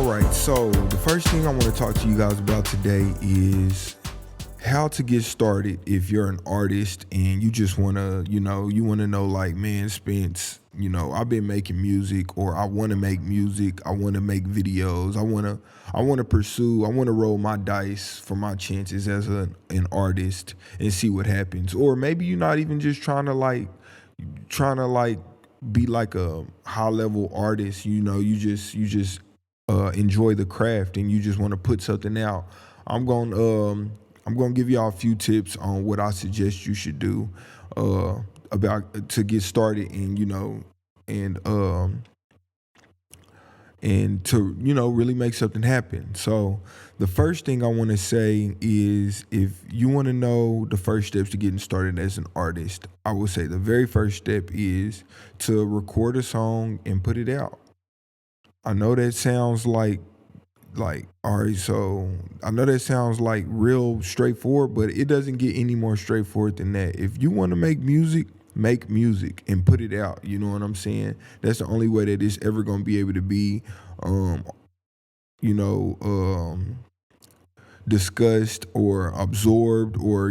right, so the first thing I want to talk to you guys about today is how to get started if you're an artist and you just want to, you want to know like, man, Spence, I've been making music or I want to make music, I want to make videos, I want to roll my dice for my chances as an artist and see what happens. Or maybe you're not even just trying to be like a high level artist, you just enjoy the craft and you just want to put something out. I'm going I'm gonna give y'all a few tips on what I suggest you should do about to get started and and to really make something happen. So the first thing I want to say is if you want to know the first steps to getting started as an artist, I would say the very first step is to record a song and put it out. I know that sounds like all right, so I know that sounds like real straightforward, but it doesn't get any more straightforward than that. If you want to make music and put it out. You know what I'm saying? That's the only way that it's ever gonna be able to be um you know discussed or absorbed or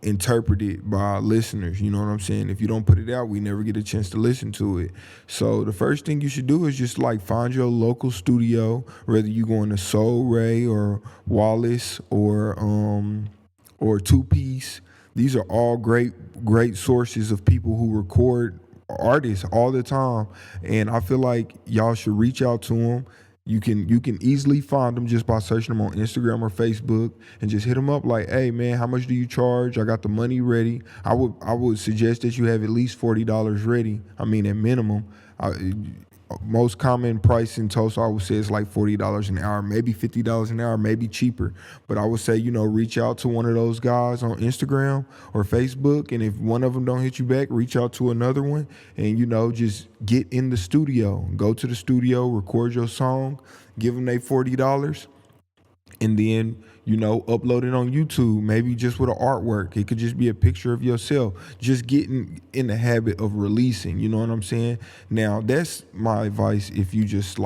interpreted by listeners. You know what I'm saying? If you don't put it out, we never get a chance to listen to it. So the first thing you should do is just like find your local studio, whether you going to Soul Ray or Wallace or Two Piece. These are all great sources of people who record artists all the time, and I feel like y'all should reach out to them. You can easily find them just by searching them on Instagram or Facebook and just hit them up like, hey man, how much do you charge? I got the money ready. I would suggest that you have at least $40 ready. I mean, at minimum. Most common price in Tulsa, I would say, is like $40 an hour, maybe $50 an hour, maybe cheaper. But I would say, reach out to one of those guys on Instagram or Facebook, and if one of them don't hit you back, reach out to another one, and just get in the studio, go to the studio, record your song, give them their $40, and then upload it on YouTube, maybe just with an artwork. It could just be a picture of yourself. Just getting in the habit of releasing, you know what I'm saying? Now that's my advice if you just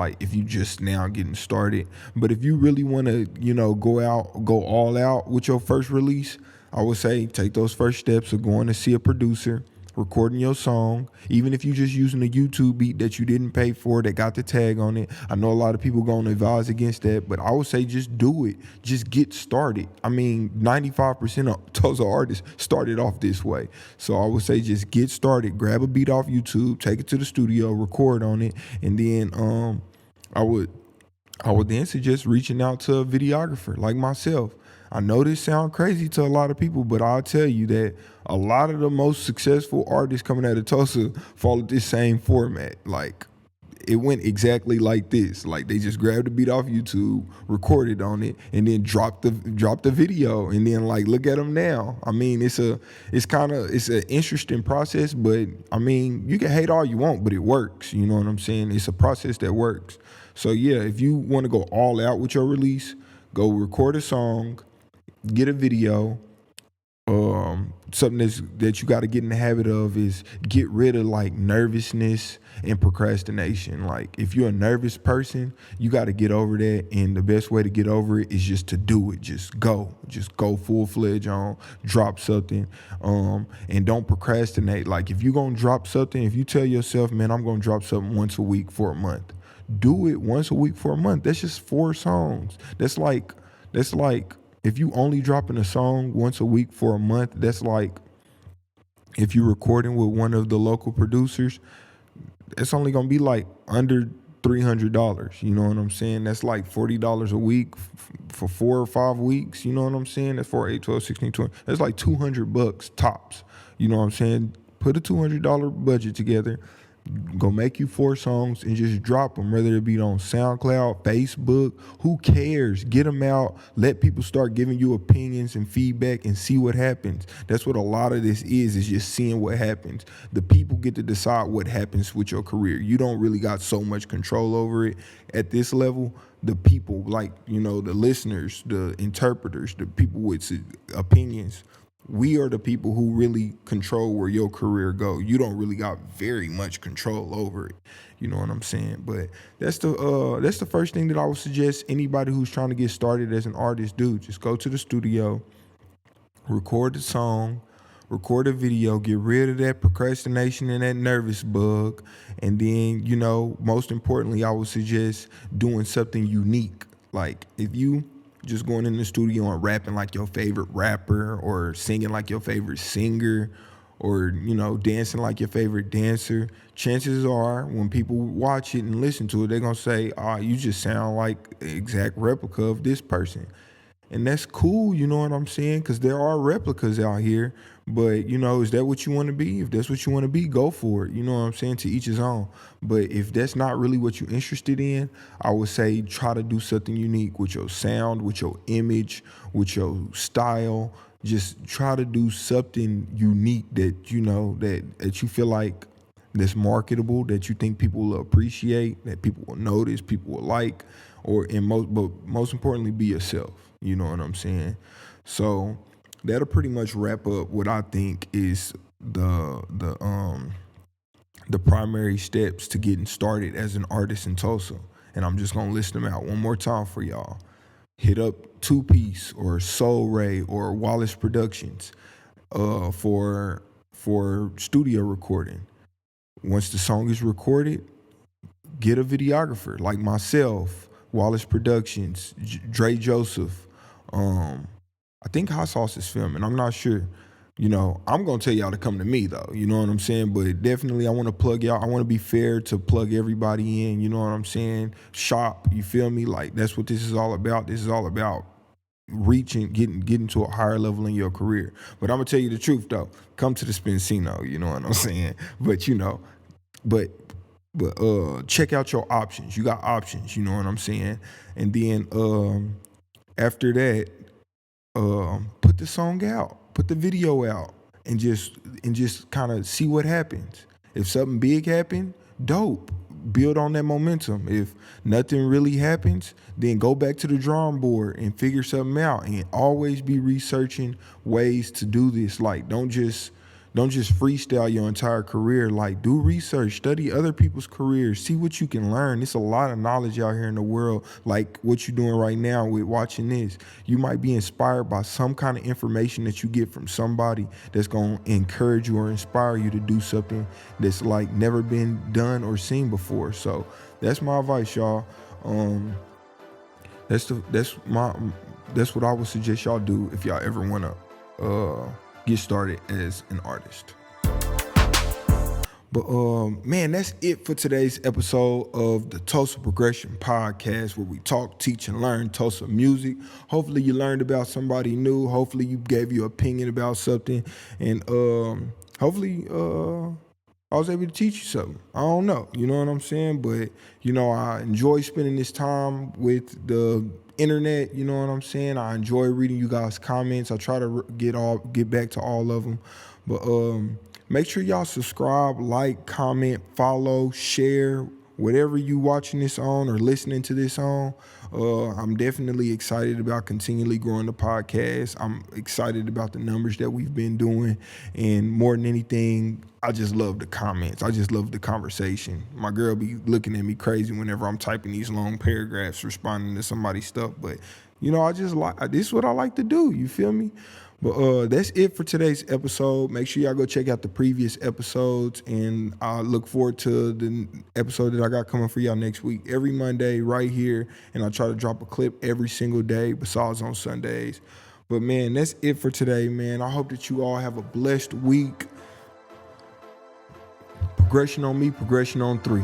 now getting started. But if you really want to go all out with your first release, I would say take those first steps of going to see a producer, recording your song, even if you just using a YouTube beat that you didn't pay for that got the tag on it. I know a lot of people going to advise against that, but I would say just do it. Just get started. I mean, 95% of Tulsa artists started off this way. So I would say just get started. Grab a beat off YouTube, take it to the studio, record on it, and then I would then suggest reaching out to a videographer like myself. I know this sounds crazy to a lot of people, but I'll tell you that a lot of the most successful artists coming out of Tulsa followed this same format. Like, it went exactly like this. Like, they just grabbed the beat off YouTube, recorded on it, and then dropped the video, and then like look at them now. I mean, it's an interesting process, but I mean, you can hate all you want, but it works. You know what I'm saying? It's a process that works. So yeah, if you want to go all out with your release, go record a song, get a video. Something that you got to get in the habit of is get rid of like nervousness and procrastination. Like, if you're a nervous person, you got to get over that, and the best way to get over it is just to do it. Just go full-fledged on, drop something, and don't procrastinate. Like, if you're gonna drop something, if you tell yourself, man, I'm gonna drop something once a week for a month, do it once a week for a month. That's just 4 songs. That's like if you only dropping a song once a week for a month, that's like if you're recording with one of the local producers, it's only gonna be like under $300. You know what I'm saying? That's like $40 a week for 4 or 5 weeks. You know what I'm saying? That's 4, 8, 12, 16, 20. That's like $200 tops. You know what I'm saying? Put a $200 budget together. Go make you 4 songs and just drop them, whether it be on SoundCloud, Facebook, who cares? Get them out. Let people start giving you opinions and feedback and see what happens. That's what a lot of this is just seeing what happens. The people get to decide what happens with your career. You don't really got so much control over it at this level. The people, like, the listeners, the interpreters, the people with opinions, we are the people who really control where your career go. You don't really got very much control over it. You know what I'm saying? But that's the first thing that I would suggest anybody who's trying to get started as an artist do. Just go to the studio, record the song, record a video, get rid of that procrastination and that nervous bug. And then, most importantly, I would suggest doing something unique. Like if you just going in the studio and rapping like your favorite rapper, or singing like your favorite singer, or, dancing like your favorite dancer, chances are when people watch it and listen to it, they're going to say, you just sound like the exact replica of this person. And that's cool, you know what I'm saying? Because there are replicas out here. But, is that what you want to be? If that's what you want to be, go for it. You know what I'm saying? To each his own. But if that's not really what you're interested in, I would say try to do something unique with your sound, with your image, with your style. Just try to do something unique that, that you feel like that's marketable, that you think people will appreciate, that people will notice, people will like, but most importantly, be yourself. You know what I'm saying? So that'll pretty much wrap up what I think is the primary steps to getting started as an artist in Tulsa. And I'm just gonna list them out one more time for y'all. Hit up Two Piece or Soul Ray or Wallace Productions for studio recording. Once the song is recorded, get a videographer like myself, Wallace Productions, Dre Joseph. I think Hot Sauce is filming. I'm not sure. I'm going to tell y'all to come to me, though. You know what I'm saying? But definitely I want to plug y'all. I want to be fair to plug everybody in. You know what I'm saying? Shop, you feel me? Like, that's what this is all about. This is all about reaching, getting to a higher level in your career. But I'm going to tell you the truth, though. Come to the Spencino, you know what I'm saying? But, check out your options. You got options, you know what I'm saying? And then after that, put the song out, put the video out, and just kind of see what happens. If something big happened, dope. Build on that momentum. If nothing really happens, then go back to the drawing board and figure something out. And always be researching ways to do this. Like, don't just freestyle your entire career. Like, do research, study other people's careers, see what you can learn. There's a lot of knowledge out here in the world, like what you're doing right now with watching this. You might be inspired by some kind of information that you get from somebody that's going to encourage you or inspire you to do something that's like never been done or seen before. So that's my advice, y'all. That's what I would suggest y'all do if y'all ever want to get started as an artist. But man, that's it for today's episode of the Tulsa Progression Podcast, where we talk, teach, and learn Tulsa music. Hopefully you learned about somebody new. Hopefully you gave your opinion about something. And hopefully I was able to teach you something. I don't know, you know what I'm saying? But, I enjoy spending this time with the internet, you know what I'm saying? I enjoy reading you guys' comments. I try to get back to all of them. But make sure y'all subscribe, like, comment, follow, share, whatever you watching this on or listening to this on. I'm definitely excited about continually growing the podcast. I'm excited about the numbers that we've been doing. And more than anything, I just love the comments. I just love the conversation. My girl be looking at me crazy whenever I'm typing these long paragraphs responding to somebody's stuff. But, I just this is what I like to do. You feel me? But that's it for today's episode. Make sure y'all go check out the previous episodes, and I look forward to the episode that I got coming for y'all next week. Every Monday right here, and I try to drop a clip every single day besides on Sundays. But man, that's it for today, man. I hope that you all have a blessed week. Progression on me, progression on 3.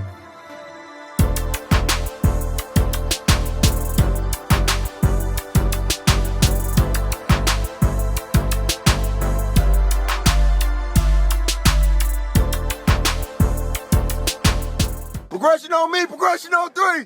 Progression on me, progression on 3.